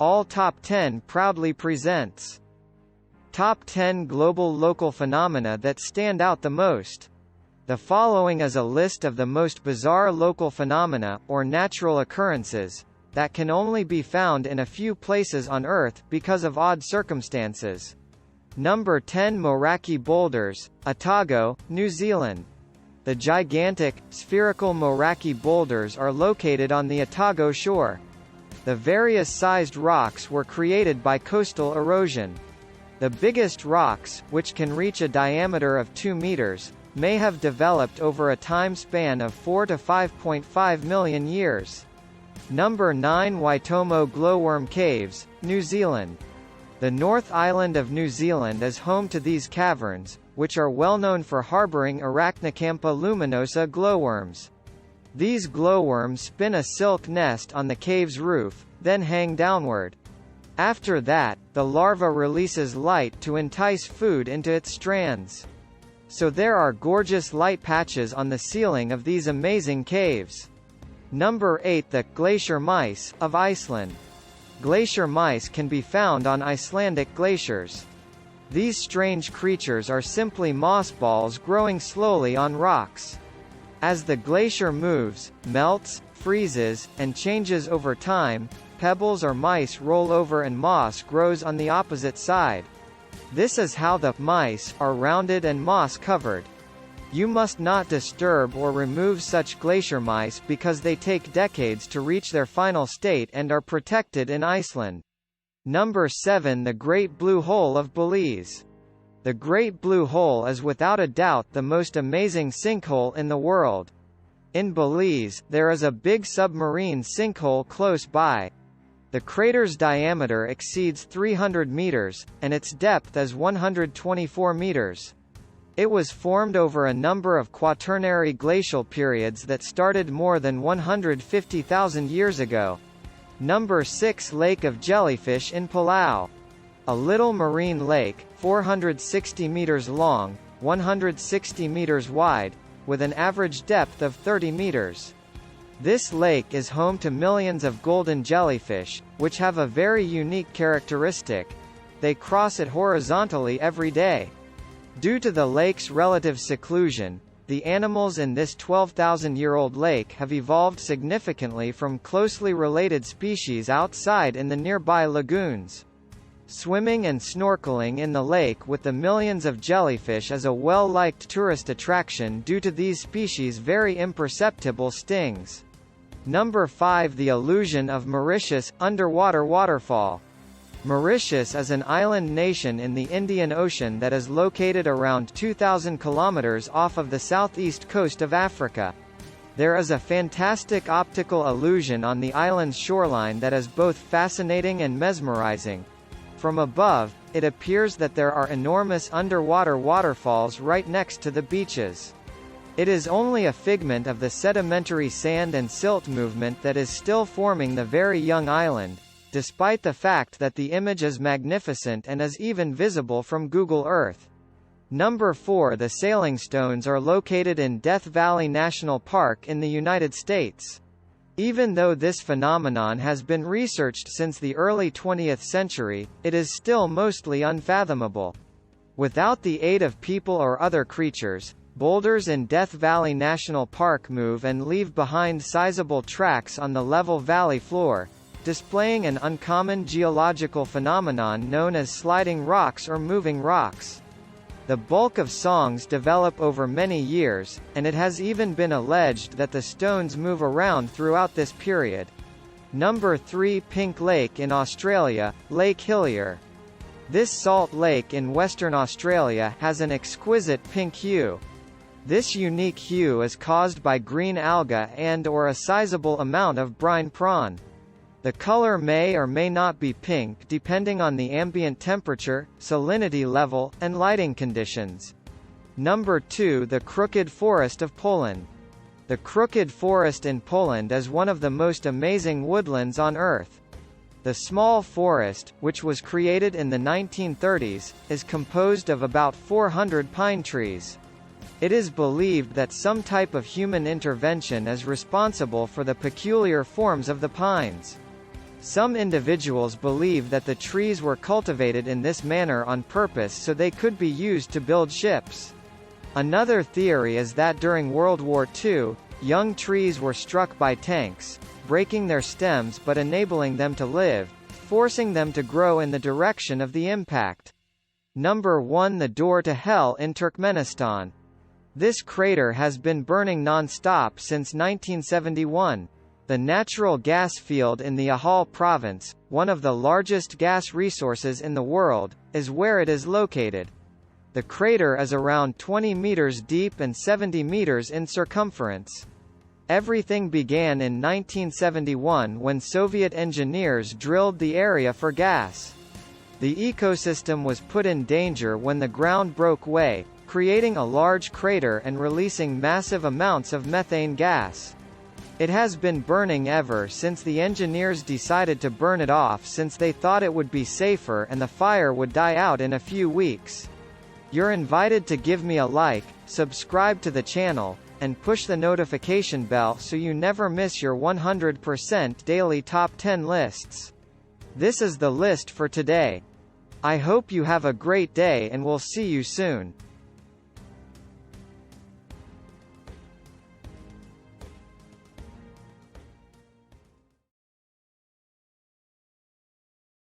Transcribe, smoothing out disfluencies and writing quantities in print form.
All Top 10 proudly presents Top 10 Global Local Phenomena that stand out the most. The following is a list of the most bizarre local phenomena, or natural occurrences, that can only be found in a few places on Earth because of odd circumstances. Number 10 Meraki Boulders, Otago, New Zealand. The gigantic, spherical Meraki boulders are located on the Otago shore. The various sized rocks were created by coastal erosion. The biggest rocks, which can reach a diameter of 2 meters, may have developed over a time span of 4 to 5.5 million years. Number 9 Waitomo Glowworm Caves, New Zealand. The North Island of New Zealand is home to these caverns, which are well known for harboring Arachnocampa luminosa glowworms. These glowworms spin a silk nest on the cave's roof, then hang downward. After that, the larva releases light to entice food into its strands. So there are gorgeous light patches on the ceiling of these amazing caves. Number 8 The glacier mice, of Iceland. Glacier mice can be found on Icelandic glaciers. These strange creatures are simply moss balls growing slowly on rocks. As the glacier moves, melts, freezes, and changes over time, pebbles or mice roll over and moss grows on the opposite side. This is how the mice are rounded and moss-covered. You must not disturb or remove such glacier mice because they take decades to reach their final state and are protected in Iceland. Number 7 The Great Blue Hole of Belize. The Great Blue Hole is without a doubt the most amazing sinkhole in the world. In Belize, there is a big submarine sinkhole close by. The crater's diameter exceeds 300 meters, and its depth is 124 meters. It was formed over a number of quaternary glacial periods that started more than 150,000 years ago. Number 6 Lake of Jellyfish in Palau. A little marine lake, 460 meters long, 160 meters wide, with an average depth of 30 meters. This lake is home to millions of golden jellyfish, which have a very unique characteristic. They cross it horizontally every day. Due to the lake's relative seclusion, the animals in this 12,000-year-old lake have evolved significantly from closely related species outside in the nearby lagoons. Swimming and snorkeling in the lake with the millions of jellyfish is a well-liked tourist attraction due to these species' very imperceptible stings. Number 5 The Illusion of Mauritius, underwater waterfall. Mauritius is an island nation in the Indian Ocean that is located around 2,000 kilometers off of the southeast coast of Africa. There is a fantastic optical illusion on the island's shoreline that is both fascinating and mesmerizing. From above, it appears that there are enormous underwater waterfalls right next to the beaches. It is only a figment of the sedimentary sand and silt movement that is still forming the very young island, despite the fact that the image is magnificent and is even visible from Google Earth. Number 4 The Sailing Stones are located in Death Valley National Park in the United States. Even though this phenomenon has been researched since the early 20th century, it is still mostly unfathomable. Without the aid of people or other creatures, boulders in Death Valley National Park move and leave behind sizable tracks on the level valley floor, displaying an uncommon geological phenomenon known as sliding rocks or moving rocks. The bulk of songs develop over many years, and it has even been alleged that the stones move around throughout this period. Number 3 Pink Lake in Australia, Lake Hillier. This salt lake in Western Australia has an exquisite pink hue. This unique hue is caused by green alga and/or a sizable amount of brine prawn. The color may or may not be pink depending on the ambient temperature, salinity level, and lighting conditions. Number 2 The Crooked Forest of Poland. The Crooked Forest in Poland is one of the most amazing woodlands on Earth. The small forest, which was created in the 1930s, is composed of about 400 pine trees. It is believed that some type of human intervention is responsible for the peculiar forms of the pines. Some individuals believe that the trees were cultivated in this manner on purpose so they could be used to build ships. Another theory is that during World War II, young trees were struck by tanks, breaking their stems but enabling them to live, forcing them to grow in the direction of the impact. Number 1. The door to hell in Turkmenistan. This crater has been burning non-stop since 1971. The natural gas field in the Ahal province, one of the largest gas resources in the world, is where it is located. The crater is around 20 meters deep and 70 meters in circumference. Everything began in 1971 when Soviet engineers drilled the area for gas. The ecosystem was put in danger when the ground broke away, creating a large crater and releasing massive amounts of methane gas. It has been burning ever since. The engineers decided to burn it off since they thought it would be safer and the fire would die out in a few weeks. You're invited to give me a like, subscribe to the channel, and push the notification bell so you never miss your 100% daily top 10 lists. This is the list for today. I hope you have a great day and we'll see you soon.